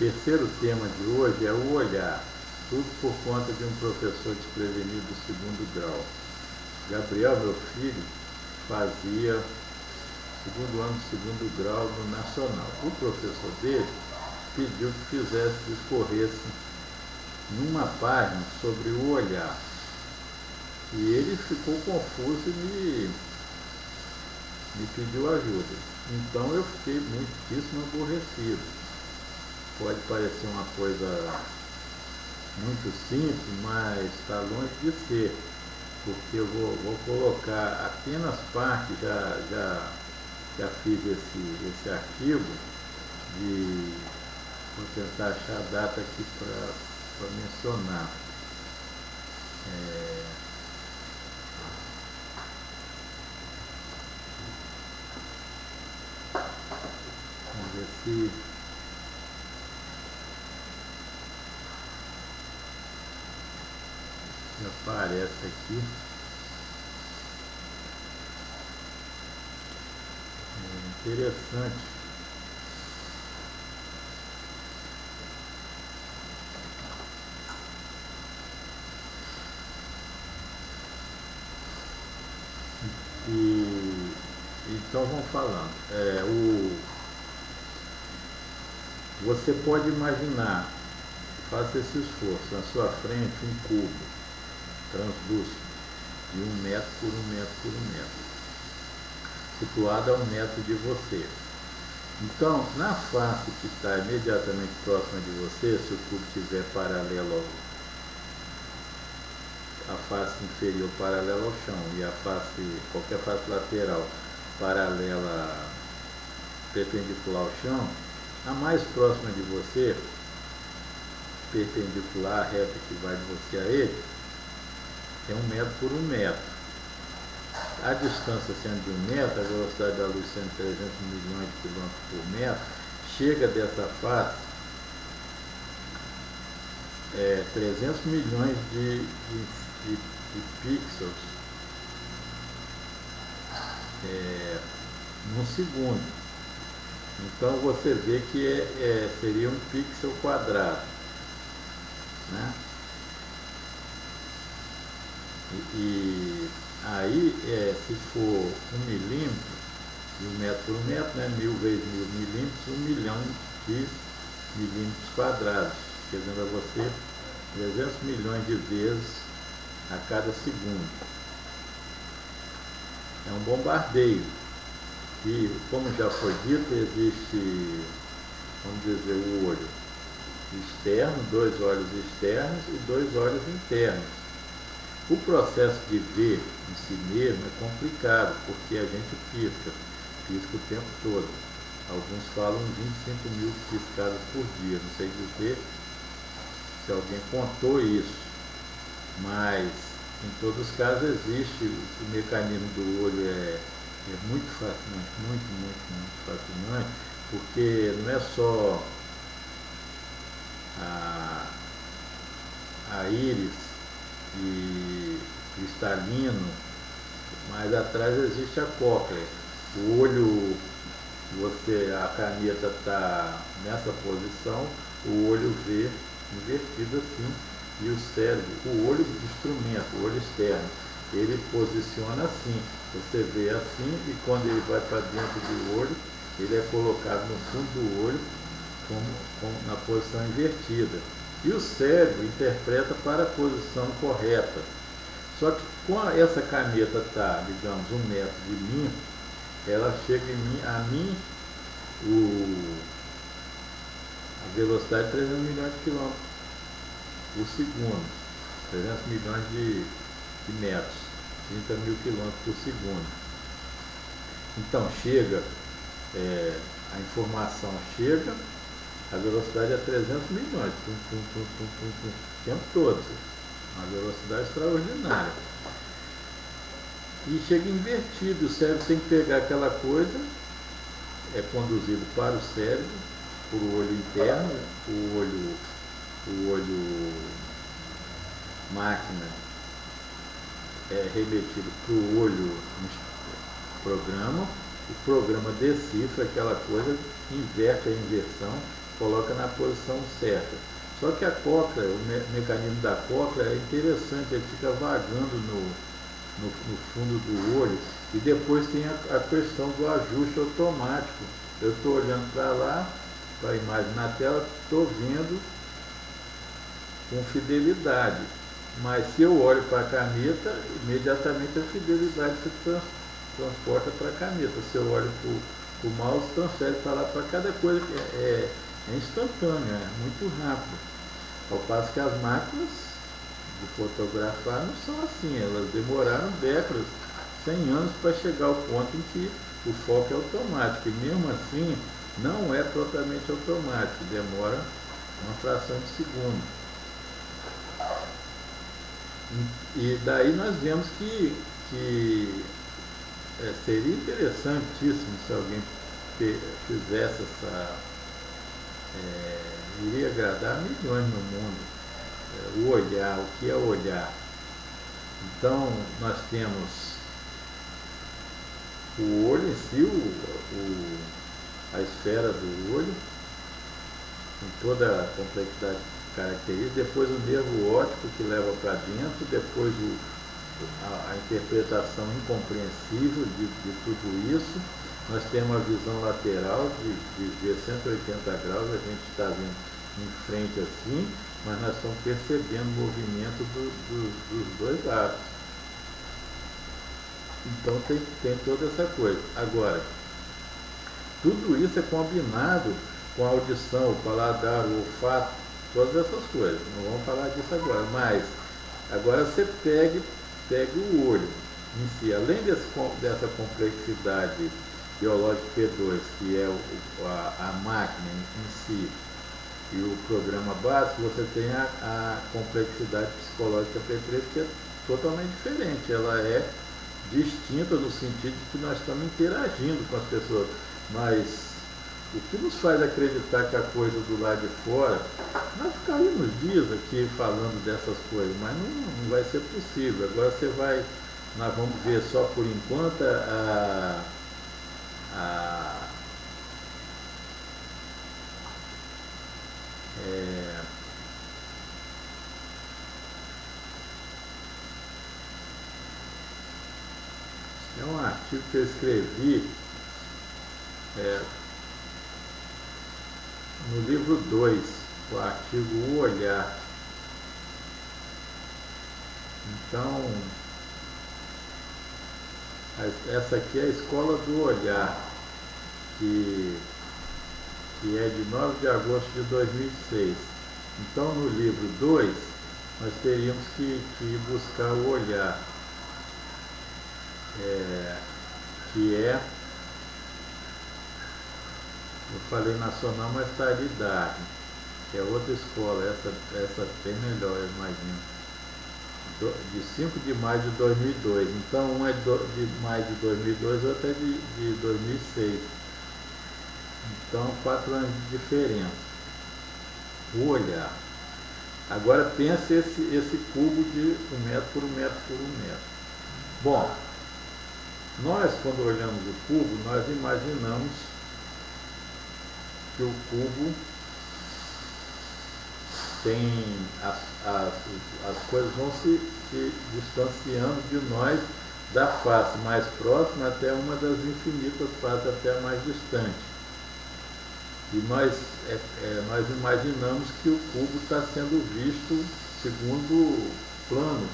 terceiro tema de hoje é o olhar, tudo por conta de um professor desprevenido do segundo grau. Gabriel, meu filho, fazia segundo ano do segundo grau no Nacional. O professor dele pediu que discorresse numa página sobre o olhar. E ele ficou confuso e me pediu ajuda. Então eu fiquei muitíssimo aborrecido. Pode parecer uma coisa muito simples, mas está longe de ser, porque eu vou colocar apenas parte, já fiz esse artigo, vou tentar achar a data aqui para mencionar. Vamos ver se aparece aqui. Interessante. Então vamos falando. Você pode imaginar, faça esse esforço, na sua frente um cubo translúcido de 1 metro por 1 metro por 1 metro, situado a 1 metro de você. Então, na face que está imediatamente próxima de você, se o cubo estiver paralelo à face inferior paralela ao chão e qualquer face lateral paralela, perpendicular ao chão, a mais próxima de você, perpendicular, reta que vai de você a ele, é 1 metro por 1 metro. A distância sendo de 1 metro, a velocidade da luz sendo 300 milhões de quilômetros por metro, chega dessa face 300 milhões de pixels num segundo. Então você vê que seria um pixel quadrado, né? E aí, se for 1 milímetro, de 1 metro por 1 metro, né, 1000 vezes 1000 milímetros, 1 milhão de milímetros quadrados, quer dizer a você 300 milhões de vezes a cada segundo. É um bombardeio. E, como já foi dito, existe, vamos dizer, o olho externo, 2 olhos externos e 2 olhos internos. O processo de ver em si mesmo é complicado, porque a gente pisca o tempo todo. Alguns falam 25 mil piscadas por dia, não sei dizer se alguém contou isso, mas em todos os casos existe o mecanismo do olho, é muito fascinante, muito fascinante, porque não é só a íris e cristalino, mas atrás existe a cóclea. O olho, a caneta está nessa posição, o olho vê invertido assim, e o cérebro, o olho do instrumento, o olho externo, ele posiciona assim, você vê assim, e quando ele vai para dentro do olho, ele é colocado no fundo do olho na posição invertida. E o cérebro interpreta para a posição correta. Só que quando essa caneta está, digamos, 1 metro de mim, ela chega a mim, a velocidade de 300 milhões de quilômetros por segundo, 300 milhões de metros, 30 mil quilômetros por segundo. Então chega, a informação chega, a velocidade é 300 milhões, o tempo todo, uma velocidade extraordinária. E chega invertido, o cérebro tem que pegar aquela coisa, é conduzido para o cérebro, por o olho interno, o olho máquina é remetido para o olho programa, o programa decifra aquela coisa, inverte a inversão coloca na posição certa. Só que a cóclea, o mecanismo da cóclea é interessante, ele fica vagando no fundo do olho, e depois tem a questão do ajuste automático. Eu estou olhando para lá, para a imagem na tela, estou vendo com fidelidade, mas se eu olho para a caneta, imediatamente a fidelidade se transporta para a caneta. Se eu olho para o mouse, transfere para lá, para cada coisa, que é instantâneo, é muito rápido. Ao passo que as máquinas de fotografar não são assim, elas demoraram décadas, 100 anos para chegar ao ponto em que o foco é automático, e mesmo assim não é propriamente automático, demora uma fração de segundo. E daí nós vemos que seria interessantíssimo se alguém fizesse essa... iria agradar milhões no mundo. O olhar, o que é olhar? Então, nós temos o olho em si, a esfera do olho, com toda a complexidade característica, depois o nervo óptico que leva para dentro, depois a interpretação incompreensível de tudo isso. Nós temos a visão lateral de ver 180 graus, a gente está vindo em frente assim, mas nós estamos percebendo o movimento dos dois lados. Então tem toda essa coisa. Agora, tudo isso é combinado com a audição, o paladar, o olfato, todas essas coisas. Não vamos falar disso agora, mas agora você pegue o olho em si, além dessa complexidade biológica P2, que é a máquina em si, e o programa básico, você tem a complexidade psicológica P3, que é totalmente diferente. Ela é distinta no sentido de que nós estamos interagindo com as pessoas, mas o que nos faz acreditar que a coisa do lado de fora, nós ficaríamos dias aqui falando dessas coisas, mas não vai ser possível. Agora nós vamos ver só por enquanto é um artigo que eu escrevi no livro 2, o artigo O Olhar. Então, essa aqui é a Escola do Olhar, que é de 9 de agosto de 2006. Então, no livro 2, nós teríamos que buscar o olhar, que é, eu falei nacional, mas está ali Darwin, que é outra escola, essa bem melhor, eu imagino, de 5 de maio de 2002. Então, um é de maio de 2002, outro é de 2006. Então, 4 anos de diferença. O olhar. Agora pense esse cubo de 1 metro por 1 metro por 1 metro. Bom, nós quando olhamos o cubo, nós imaginamos que o cubo tem as coisas vão se distanciando de nós da face mais próxima até uma das infinitas faces até a mais distante. E nós imaginamos que o cubo está sendo visto segundo planos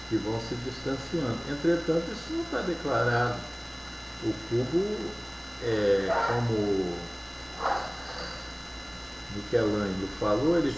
que vão se distanciando. Entretanto, isso não está declarado. O cubo, como Michelangelo falou, ele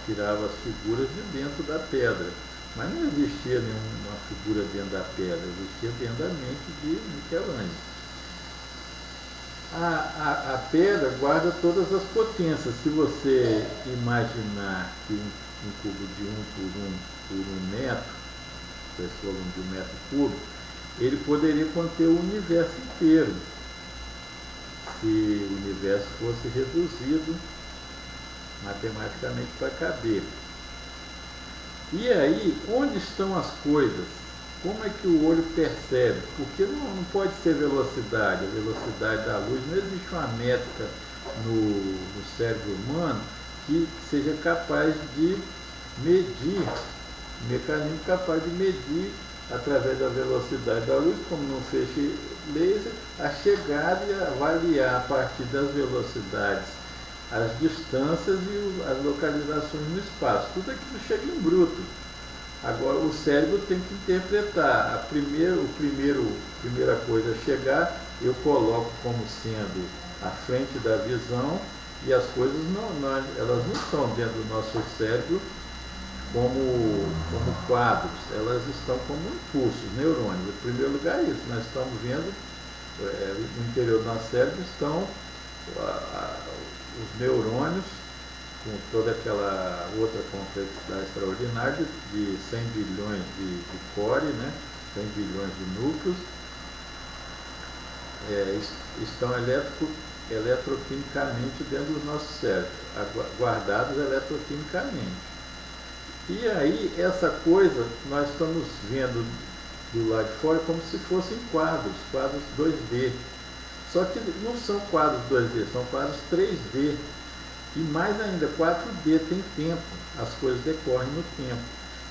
tirava as figuras de dentro da pedra. Mas não existia nenhuma figura dentro da pedra, existia dentro da mente de Michelangelo. A pedra guarda todas as potências. Se você imaginar que um cubo de 1 por 1 metro, volume de 1 metro cúbico, ele poderia conter o universo inteiro, se o universo fosse reduzido matematicamente para caber. E aí, onde estão as coisas? como é que o olho percebe? Porque não pode ser velocidade, a velocidade da luz, não existe uma métrica no cérebro humano que seja capaz de medir, um mecanismo capaz de medir através da velocidade da luz, como no feixe laser, a chegada e avaliar a partir das velocidades as distâncias e as localizações no espaço. Tudo aquilo chega em bruto. Agora o cérebro tem que interpretar. A primeira coisa a chegar, eu coloco como sendo à frente da visão, e as coisas elas não estão dentro do nosso cérebro como quadros, elas estão como impulsos, neurônios. Em primeiro lugar é isso, nós estamos vendo, no interior do nosso cérebro estão os neurônios, com toda aquela outra complexidade extraordinária de 100 bilhões de core, né? 100 bilhões de núcleos, estão eletroquimicamente dentro do nosso cérebro, guardados eletroquimicamente. E aí, essa coisa, nós estamos vendo do lado de fora como se fossem quadros 2D. Só que não são quadros 2D, são quadros 3D. E mais ainda, 4D, tem tempo. As coisas decorrem no tempo.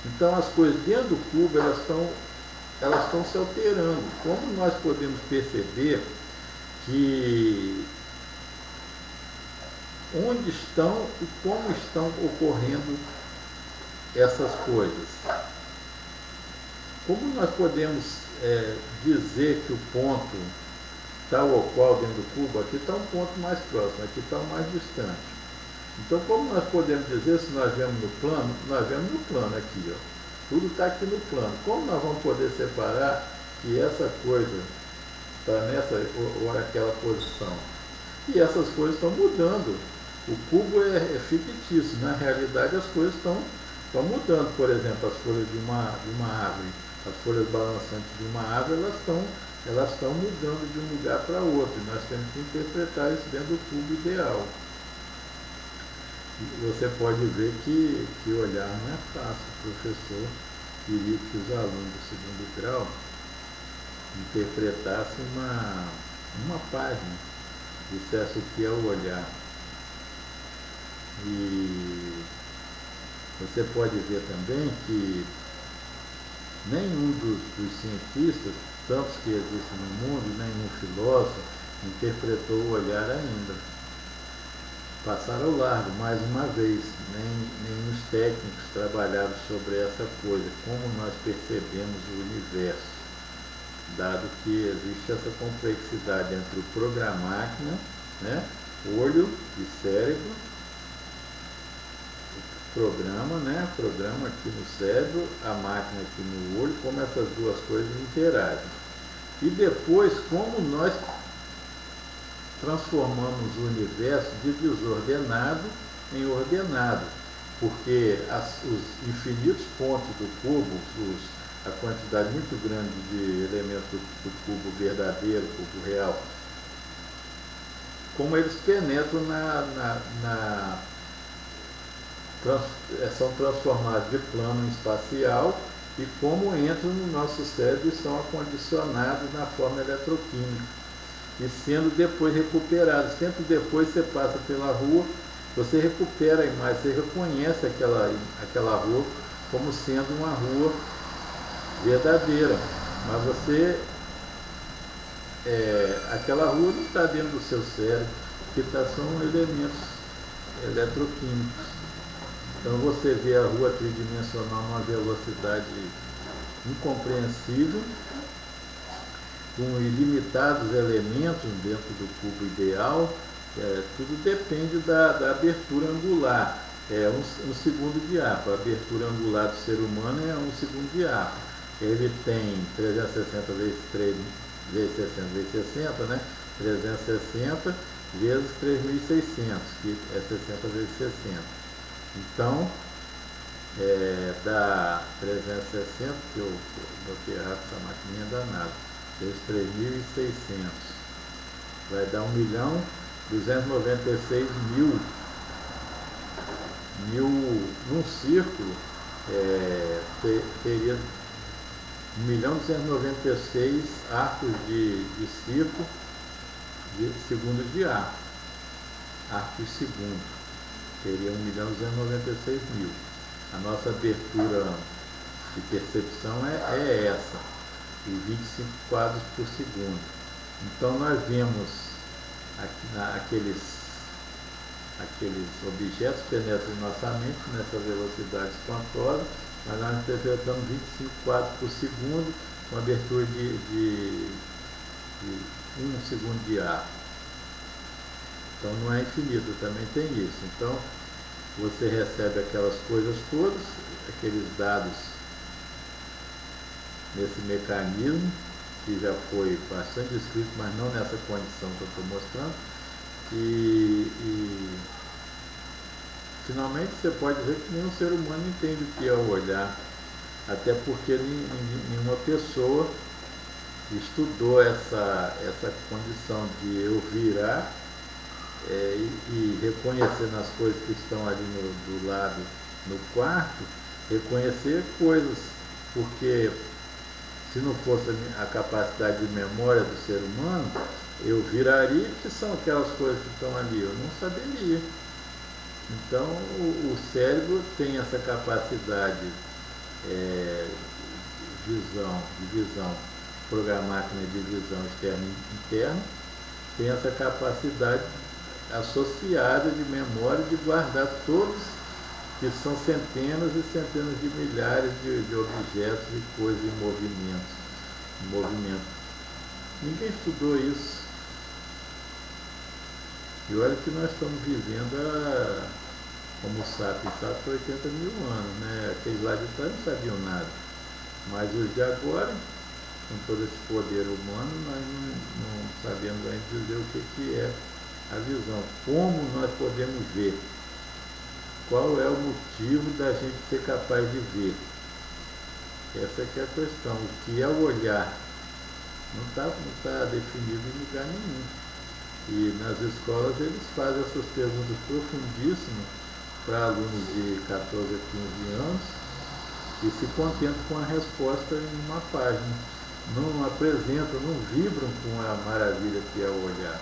Então, as coisas dentro do cubo, elas estão se alterando. Como nós podemos perceber que onde estão e como estão ocorrendo essas coisas? Como nós podemos dizer que o ponto tal ou qual dentro do cubo, aqui está um ponto mais próximo, aqui está um mais distante. Então, como nós podemos dizer, se nós vemos no plano, nós vemos no plano aqui, ó. Tudo está aqui no plano. Como nós vamos poder separar que essa coisa está nessa ou naquela posição? E essas coisas estão mudando. O cubo é fictício, na realidade as coisas estão mudando. Por exemplo, as folhas de uma árvore, as folhas balançantes de uma árvore, elas estão mudando de um lugar para outro. E nós temos que interpretar isso dentro do cubo ideal. E você pode ver que olhar não é fácil. O professor queria que os alunos do segundo grau interpretassem uma página, dissesse o que é o olhar. E você pode ver também que nenhum dos cientistas, tantos que existem no mundo, nenhum filósofo, interpretou o olhar ainda. Passaram ao largo, mais uma vez, nem os técnicos trabalharam sobre essa coisa, como nós percebemos o universo, dado que existe essa complexidade entre o programa-máquina, né, olho e cérebro, programa aqui no cérebro, a máquina aqui no olho, como essas duas coisas interagem. E depois, como nós transformamos o universo de desordenado em ordenado, porque os infinitos pontos do cubo, a quantidade muito grande de elementos do cubo verdadeiro, cubo real, como eles penetram são transformados de plano espacial e como entram no nosso cérebro e são acondicionados na forma eletroquímica e sendo depois recuperados. Sempre depois você passa pela rua, você recupera a imagem, você reconhece aquela rua como sendo uma rua verdadeira, mas você aquela rua não está dentro do seu cérebro, porque são elementos eletroquímicos. Então você vê a rua tridimensional numa velocidade incompreensível, com ilimitados elementos dentro do cubo ideal. Tudo depende da abertura angular. É um segundo de arco. A abertura angular do ser humano é um segundo de arco. Ele tem 360 vezes 3 vezes 60 vezes 60, né? 360 vezes 3.600, que é 60 vezes 60. Então, dá 360, que eu botei errado essa maquininha danada, vezes 3.600, vai dar 1.296.000. Num círculo, teria 1.296 arcos de circo de segundos de arco. Arcos segundos. Seria 1.296.000. A nossa abertura de percepção é essa, de 25 quadros por segundo. Então nós vemos aqueles objetos que penetram em nossa mente nessa velocidade espantosa, mas nós interpretamos 25 quadros por segundo, com abertura de 1 segundo de arco. Então não é infinito, também tem isso. Então você recebe aquelas coisas todas, aqueles dados nesse mecanismo, que já foi bastante descrito, mas não nessa condição que eu estou mostrando. E finalmente você pode dizer que nenhum ser humano entende o que é o olhar, até porque nenhuma pessoa estudou essa condição de eu virar e reconhecer nas coisas que estão ali do lado no quarto, reconhecer coisas, porque se não fosse a capacidade de memória do ser humano, eu viraria que são aquelas coisas que estão ali, eu não saberia. Então o cérebro tem essa capacidade de visão, programática de visão externa e interna, tem essa capacidade associada de memória de guardar todos, que são centenas e centenas de milhares de objetos e coisas em movimento. Ninguém estudou isso. E olha que nós estamos vivendo como sapiens por 80 mil anos, né? Aqueles lá de trás não sabiam nada. Mas os de agora, com todo esse poder humano, nós não sabemos ainda dizer o que é a visão. Como nós podemos ver? Qual é o motivo da gente ser capaz de ver? Essa que é a questão. O que é o olhar? Não está definido em lugar nenhum. E nas escolas eles fazem essas perguntas profundíssimas para alunos de 14 a 15 anos e se contentam com a resposta em uma página. Não apresentam, não vibram com a maravilha que é o olhar.